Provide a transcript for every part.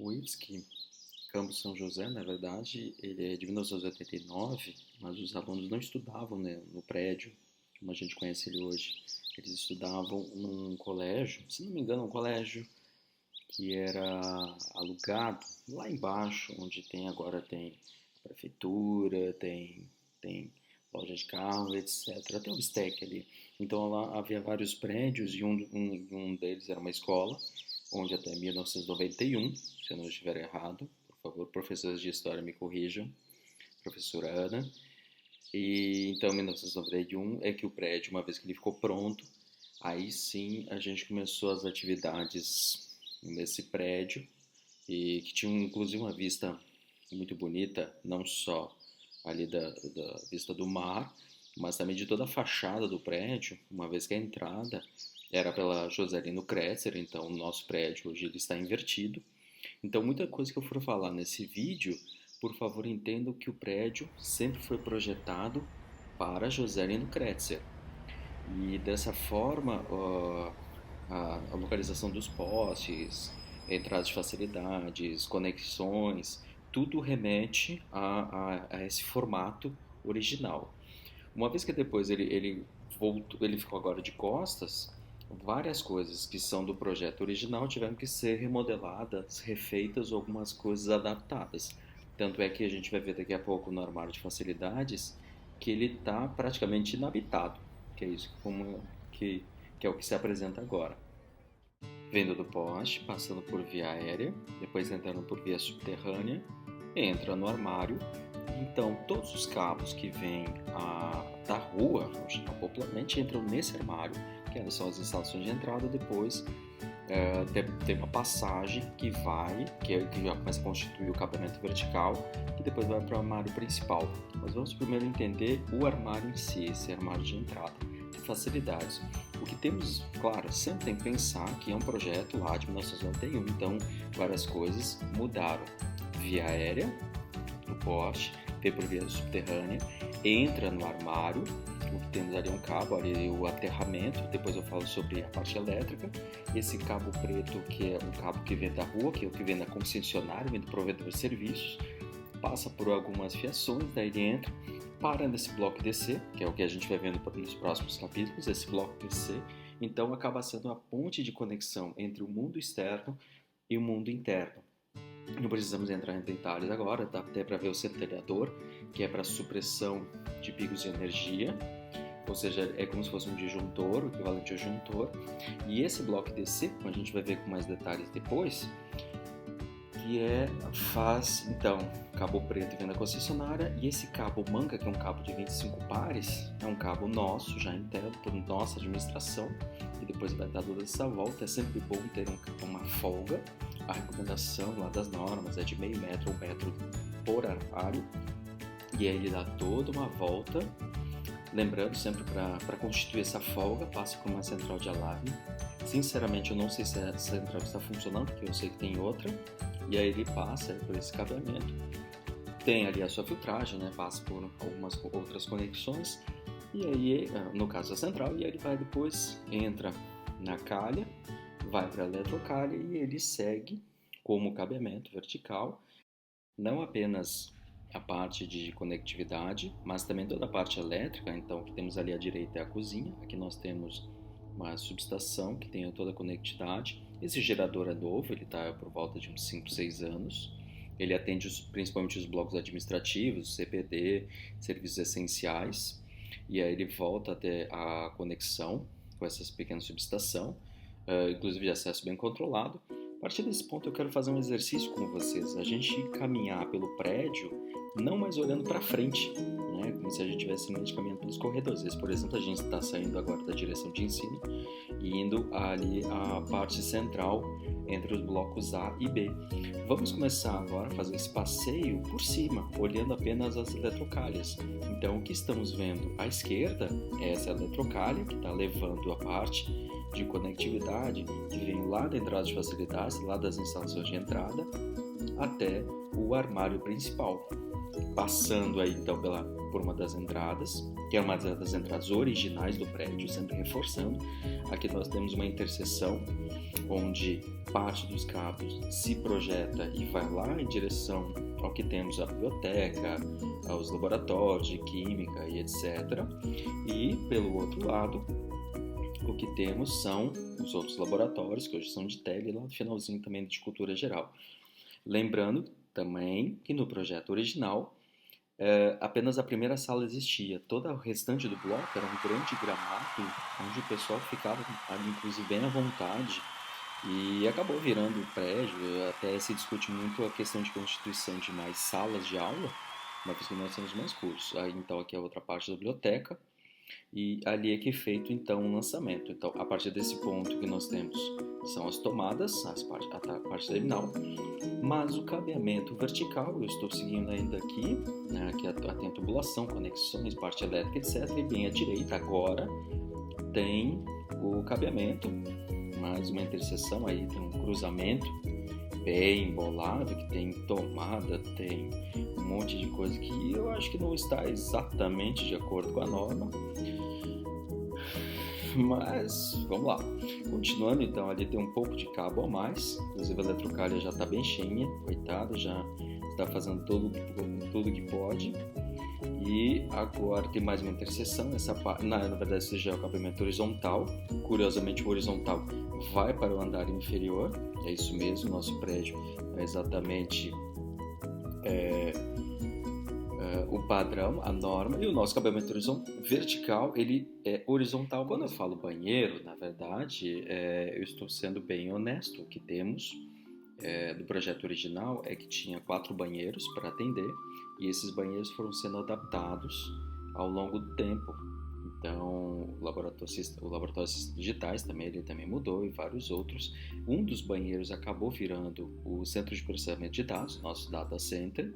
O IFSC, Campus São José, na verdade, ele é de 1989, mas os alunos não estudavam, né, no prédio, como a gente conhece ele hoje. Eles estudavam num colégio, se não me engano, um colégio que era alugado lá embaixo, onde agora tem prefeitura, tem loja de carro, etc. Até o Bistec ali. Então lá havia vários prédios e um deles era uma escola, onde até 1991, se eu não estiver errado, por favor, professores de história me corrijam, professora Ana. E então, em 1991 é que o prédio, uma vez que ele ficou pronto, aí sim a gente começou as atividades nesse prédio, e que tinha inclusive uma vista muito bonita, não só ali da vista do mar, mas também de toda a fachada do prédio, uma vez que a entrada era pela Juscelino Kretzer. Então o nosso prédio hoje ele está invertido. Então muita coisa que eu for falar nesse vídeo, por favor entendam que o prédio sempre foi projetado para Juscelino Kretzer. E dessa forma, a localização dos postes, entradas de facilidades, conexões, tudo remete a esse formato original. Uma vez que depois ele voltou, ele ficou agora de costas, várias coisas que são do projeto original tiveram que ser remodeladas, refeitas ou algumas coisas adaptadas. Tanto é que a gente vai ver daqui a pouco no armário de facilidades que ele está praticamente inabitado, que é isso que é o que se apresenta agora. Vindo do poste, passando por via aérea, depois entrando por via subterrânea, entra no armário. Então todos os cabos que vêm da rua, popularmente, entram nesse armário, que são as instalações de entrada. Depois tem uma passagem que já começa a constituir o cabeamento vertical, que depois vai para o armário principal. Mas vamos primeiro entender o armário em si, esse armário de entrada, de facilidades. O que temos, claro, sempre tem que pensar que é um projeto lá de 1991, então várias coisas mudaram. Via aérea, no poste, vem por via subterrânea, entra no armário. O que temos ali é um cabo, ali o aterramento, depois eu falo sobre a parte elétrica. Esse cabo preto, que é um cabo que vem da rua, que é o que vem da concessionária, vem do provedor de serviços, passa por algumas fiações, daí ele entra, para nesse bloco DC, que é o que a gente vai vendo nos próximos capítulos, esse bloco DC. Então acaba sendo a ponte de conexão entre o mundo externo e o mundo interno. Não precisamos entrar em detalhes agora, dá até para ver o centelhador, que é para supressão de picos de energia, ou seja, é como se fosse um disjuntor, o equivalente ao disjuntor. E esse bloco DC, como a gente vai ver com mais detalhes depois, que faz, então, cabo preto vem da concessionária, e esse cabo manga, que é um cabo de 25 pares, é um cabo nosso, já interno por nossa administração, e depois vai dar toda essa volta. É sempre bom ter uma folga. A recomendação lá das normas é de meio metro ou 1 metro por armário, e aí ele dá toda uma volta. Lembrando sempre, para constituir essa folga, passa por uma central de alarme. Sinceramente, eu não sei se essa central está funcionando, porque eu sei que tem outra. E aí ele passa por esse cabeamento. Tem ali a sua filtragem, né? Passa por algumas outras conexões. E aí, no caso a central, e aí ele vai depois, entra na calha, vai para a eletrocalha e ele segue como cabeamento vertical, não apenas a parte de conectividade, mas também toda a parte elétrica. Então, o que temos ali à direita é a cozinha. Aqui nós temos uma subestação que tem toda a conectividade. Esse gerador é novo, ele está por volta de uns 5, 6 anos. Ele atende principalmente os blocos administrativos, CPD, serviços essenciais. E aí ele volta até a conexão com essa pequena subestação, inclusive de acesso bem controlado. A partir desse ponto eu quero fazer um exercício com vocês, a gente caminhar pelo prédio, não mais olhando para frente, né? Como se a gente estivesse simplesmente caminhando pelos corredores. Esse, por exemplo, a gente está saindo agora da direção de ensino e indo ali à parte central entre os blocos A e B. Vamos começar agora a fazer esse passeio por cima, olhando apenas as eletrocalhas. Então o que estamos vendo à esquerda é essa eletrocalha que está levando a parte de conectividade que vem lá da entrada de facilidades, lá das instalações de entrada, até o armário principal. passando aí então por uma das entradas, que é uma das entradas originais do prédio, sempre reforçando. Aqui nós temos uma interseção onde parte dos cabos se projeta e vai lá em direção ao que temos a biblioteca, aos laboratórios de química e etc. E pelo outro lado, o que temos são os outros laboratórios, que hoje são de tele, e lá no finalzinho também de cultura geral. Lembrando também que no projeto original apenas a primeira sala existia. Todo o restante do bloco era um grande gramado onde o pessoal ficava, inclusive, bem à vontade, e acabou virando prédio. Até se discute muito a questão de constituição de mais salas de aula, uma vez que nós temos mais cursos. Aí, então, aqui é outra parte da biblioteca, e ali é que é feito então o lançamento. Então, a partir desse ponto que nós temos são as tomadas, a parte terminal, mas o cabeamento vertical, eu estou seguindo ainda aqui, né, aqui tem a tubulação, conexões, parte elétrica, etc. E bem à direita agora tem o cabeamento, mais uma interseção, aí tem um cruzamento bem embolado, que tem tomada, tem um monte de coisa que eu acho que não está exatamente de acordo com a norma. Mas vamos lá, continuando então, ali tem um pouco de cabo a mais, inclusive a eletrocalha já está bem cheinha, coitada, já está fazendo tudo que pode. E agora tem mais uma interseção, na verdade esse já é o cabeamento horizontal. Curiosamente o horizontal vai para o andar inferior, é isso mesmo, nosso prédio é exatamente o padrão, a norma, e o nosso cabeamento vertical, ele é horizontal. Quando eu falo banheiro, na verdade, eu estou sendo bem honesto. O que temos do projeto original é que tinha 4 banheiros para atender, e esses banheiros foram sendo adaptados ao longo do tempo. Então, o laboratório de Ciências Digitais ele também mudou, e vários outros. Um dos banheiros acabou virando o centro de processamento de dados, nosso data center.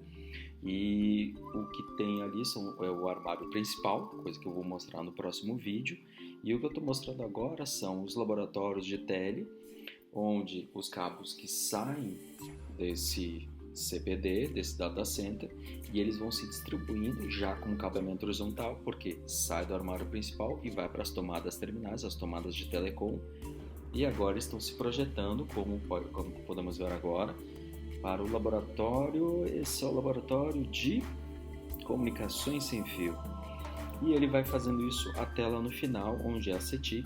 E o que tem ali é o armário principal, coisa que eu vou mostrar no próximo vídeo. E o que eu estou mostrando agora são os laboratórios de tele, onde os cabos que saem desse CPD, desse data center, e eles vão se distribuindo já com cabeamento horizontal, porque sai do armário principal e vai para as tomadas terminais, as tomadas de telecom, e agora estão se projetando, como podemos ver agora, para o laboratório. Esse é o laboratório de comunicações sem fio, e ele vai fazendo isso até lá no final, onde a CETIC,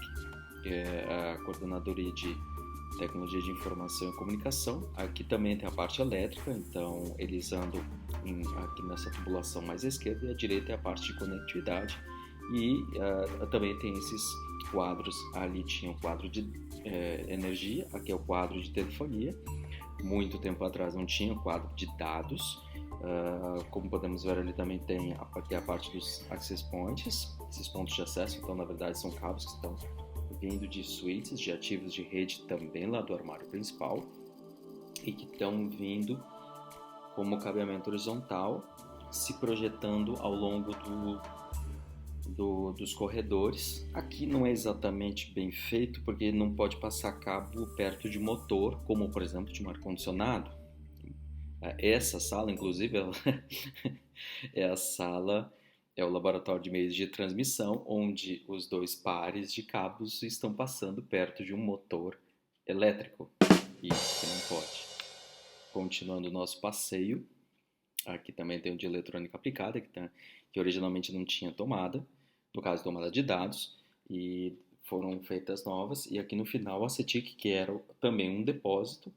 que é a Coordenadoria de Tecnologia de Informação e Comunicação, aqui também tem a parte elétrica, então eles andam aqui nessa tubulação mais à esquerda, e à direita é a parte de conectividade, e também tem esses quadros. Ali tinha o quadro de energia, aqui é o quadro de telefonia. Muito tempo atrás não tinha quadro de dados. Como podemos ver, ali também tem aqui a parte dos access points, esses pontos de acesso. Então, na verdade, são cabos que estão vindo de switches, de ativos de rede, também lá do armário principal, e que estão vindo como cabeamento horizontal, se projetando ao longo dos corredores. Aqui não é exatamente bem feito, porque não pode passar cabo perto de motor, como por exemplo de um ar-condicionado. Essa sala, inclusive, é o laboratório de meios de transmissão, onde os 2 pares de cabos estão passando perto de um motor elétrico. Isso que não pode. Continuando o nosso passeio, aqui também tem o de eletrônica aplicada, que originalmente não tinha tomada, no caso tomada de dados, e foram feitas novas. E aqui no final a CETIC, que era também um depósito.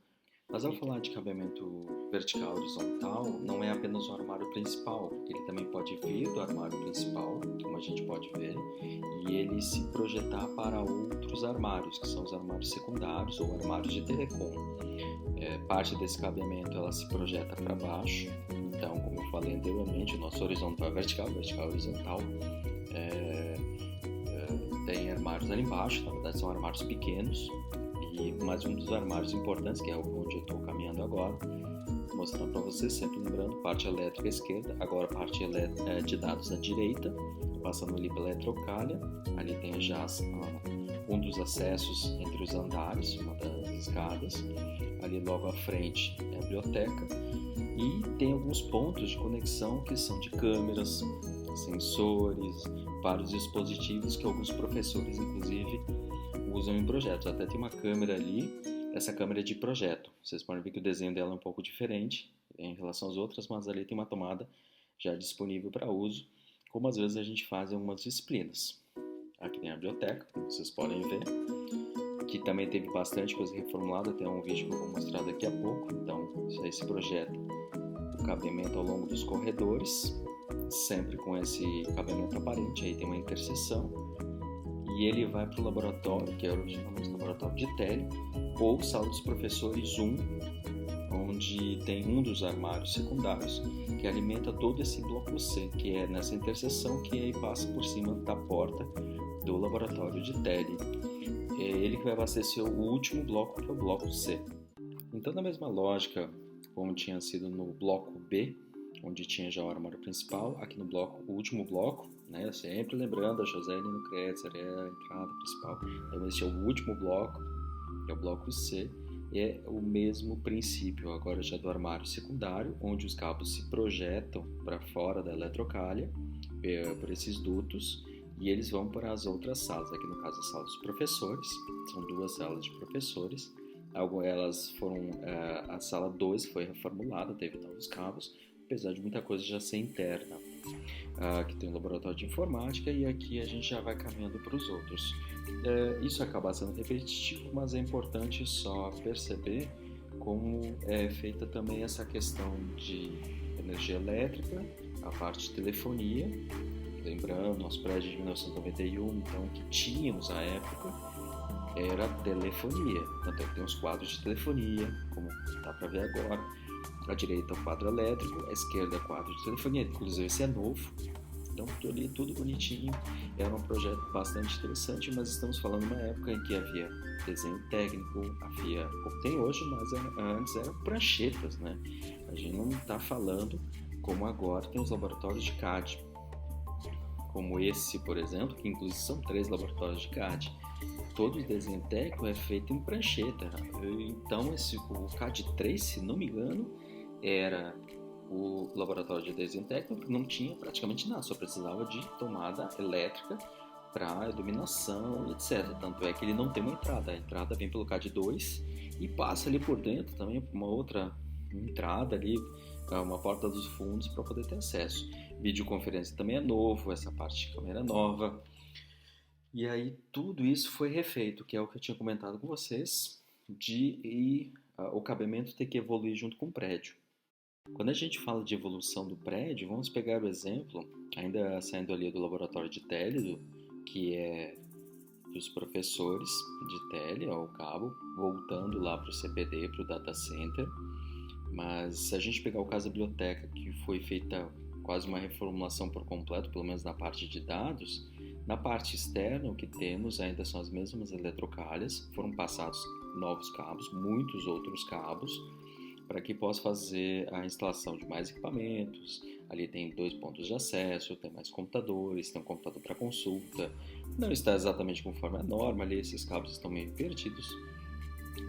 Mas ao falar de cabeamento vertical horizontal, não é apenas o armário principal, ele também pode vir do armário principal, como a gente pode ver, e ele se projetar para outros armários, que são os armários secundários ou armários de telecom. Parte desse cabeamento ela se projeta para baixo. Então, como eu falei anteriormente, o nosso horizontal é vertical é horizontal. Tem armários ali embaixo, na verdade são armários pequenos, e mais um dos armários importantes, que é onde eu estou caminhando agora, mostrando para vocês, sempre lembrando, parte elétrica à esquerda, agora parte de dados à direita, passando ali pela eletrocalha. Ali tem já um dos acessos entre os andares, uma das escadas. Ali logo à frente é a biblioteca, E tem alguns pontos de conexão que são de câmeras, sensores, vários dispositivos que alguns professores, inclusive, usam em projetos. Até tem uma câmera ali, essa câmera é de projeto. Vocês podem ver que o desenho dela é um pouco diferente em relação às outras, mas ali tem uma tomada já disponível para uso, como às vezes a gente faz em algumas disciplinas. Aqui tem a biblioteca, como vocês podem ver, que também teve bastante coisa reformulada, tem um vídeo que eu vou mostrar daqui a pouco. Então, esse projeto, o cabeamento ao longo dos corredores, sempre com esse cabeamento aparente, aí tem uma interseção, e ele vai para o laboratório, que é originalmente o laboratório de tele, ou sala dos professores 1, onde tem um dos armários secundários que alimenta todo esse bloco C, que é nessa interseção que aí passa por cima da porta do laboratório de tele. É ele que vai abastecer o último bloco, que é o bloco C. Então, na mesma lógica, como tinha sido no bloco B, onde tinha já o armário principal, aqui no bloco, o último bloco, né, sempre lembrando, a José no Kretzer é a entrada principal. Então, esse é o último bloco, que é o bloco C, é o mesmo princípio, agora já do armário secundário, onde os cabos se projetam para fora da eletrocalha, por esses dutos, e eles vão para as outras salas, aqui no caso a sala dos professores, são 2 salas de professores, elas foram, a sala 2 foi reformulada, teve novos cabos, apesar de muita coisa já ser interna. Aqui tem o laboratório de informática e aqui a gente já vai caminhando para os outros. Isso acaba sendo repetitivo, mas é importante só perceber como é feita também essa questão de energia elétrica, a parte de telefonia. Lembrando, nosso prédio de 1991, então, que tínhamos à época, era telefonia. Tanto é que tem os quadros de telefonia, como dá para ver agora. À direita, o quadro elétrico, à esquerda, o quadro de telefonia. Inclusive, esse é novo. Então, ali tudo bonitinho. Era um projeto bastante interessante, mas estamos falando de uma época em que havia desenho técnico, havia, como tem hoje, mas antes eram pranchetas, né? A gente não está falando como agora tem os laboratórios de CAD, como esse, por exemplo, que inclusive são 3 laboratórios de CAD. Todo o desenho técnico é feito em prancheta. Então, o CAD 3, se não me engano, era o laboratório de desenho técnico que não tinha praticamente nada, só precisava de tomada elétrica para iluminação, etc. Tanto é que ele não tem uma entrada, a entrada vem pelo CAD 2 e passa ali por dentro também por uma outra entrada ali, uma porta dos fundos para poder ter acesso. Videoconferência também é novo, essa parte de câmera é nova. E aí tudo isso foi refeito, que é o que eu tinha comentado com vocês, o cabeamento ter que evoluir junto com o prédio. Quando a gente fala de evolução do prédio, vamos pegar o exemplo, ainda saindo ali do laboratório de tele, que é dos professores de tele, ao cabo, voltando lá para o CPD, para o data center. Mas se a gente pegar o caso da biblioteca, que foi feita quase uma reformulação por completo, pelo menos na parte de dados, na parte externa o que temos ainda são as mesmas eletrocalhas, foram passados novos cabos, muitos outros cabos, para que possa fazer a instalação de mais equipamentos. Ali tem 2 pontos de acesso, tem mais computadores, tem um computador para consulta. Não está exatamente conforme a norma, ali esses cabos estão meio perdidos,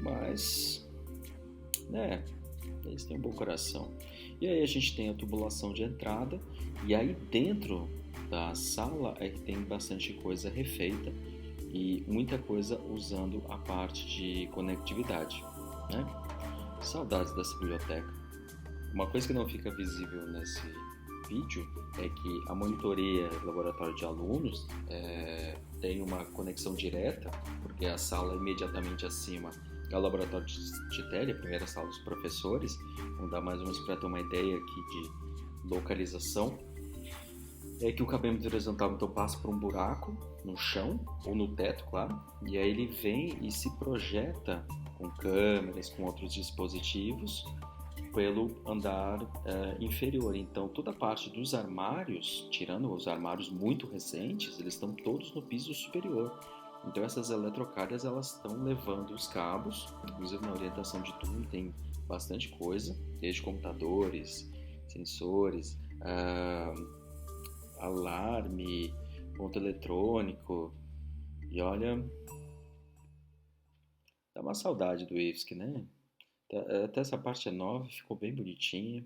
mas eles têm um bom coração. E aí a gente tem a tubulação de entrada, e aí dentro da sala é que tem bastante coisa refeita e muita coisa usando a parte de conectividade, né? Saudades dessa biblioteca. Uma coisa que não fica visível nesse vídeo é que a monitoria do laboratório de alunos tem uma conexão direta, porque a sala imediatamente acima é o laboratório de tele, a primeira sala dos professores. Vamos dar mais ou menos para ter uma ideia aqui de localização. É que o cabeamento horizontal então passa por um buraco no chão, ou no teto, claro, e aí ele vem e se projeta com câmeras, com outros dispositivos, pelo andar inferior. Então toda a parte dos armários, tirando os armários muito recentes, eles estão todos no piso superior. Então essas eletrocalhas elas estão levando os cabos, inclusive na orientação de túnel tem bastante coisa, desde computadores, sensores, alarme, ponto eletrônico. E olha, dá uma saudade do IFSC, né? Até essa parte é nova, ficou bem bonitinha,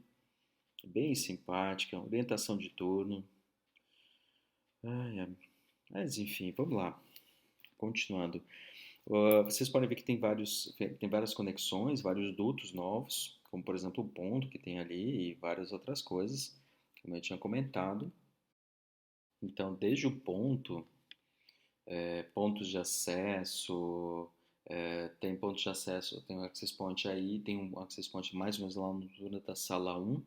bem simpática, orientação de turno. Ai, ai. Mas enfim, vamos lá. Continuando. Vocês podem ver que tem várias conexões, vários dutos novos, como por exemplo o ponto que tem ali e várias outras coisas, como eu tinha comentado. Então, desde o ponto, pontos de acesso, tem pontos de acesso, tem um access point aí, tem um access point mais ou menos lá no altura da sala um.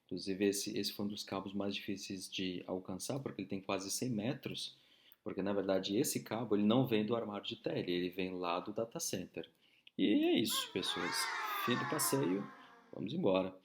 Inclusive, esse foi um dos cabos mais difíceis de alcançar, porque ele tem quase 100 metros, porque na verdade esse cabo ele não vem do armário de tele, ele vem lá do data center. E é isso, pessoas. Fim do passeio, vamos embora.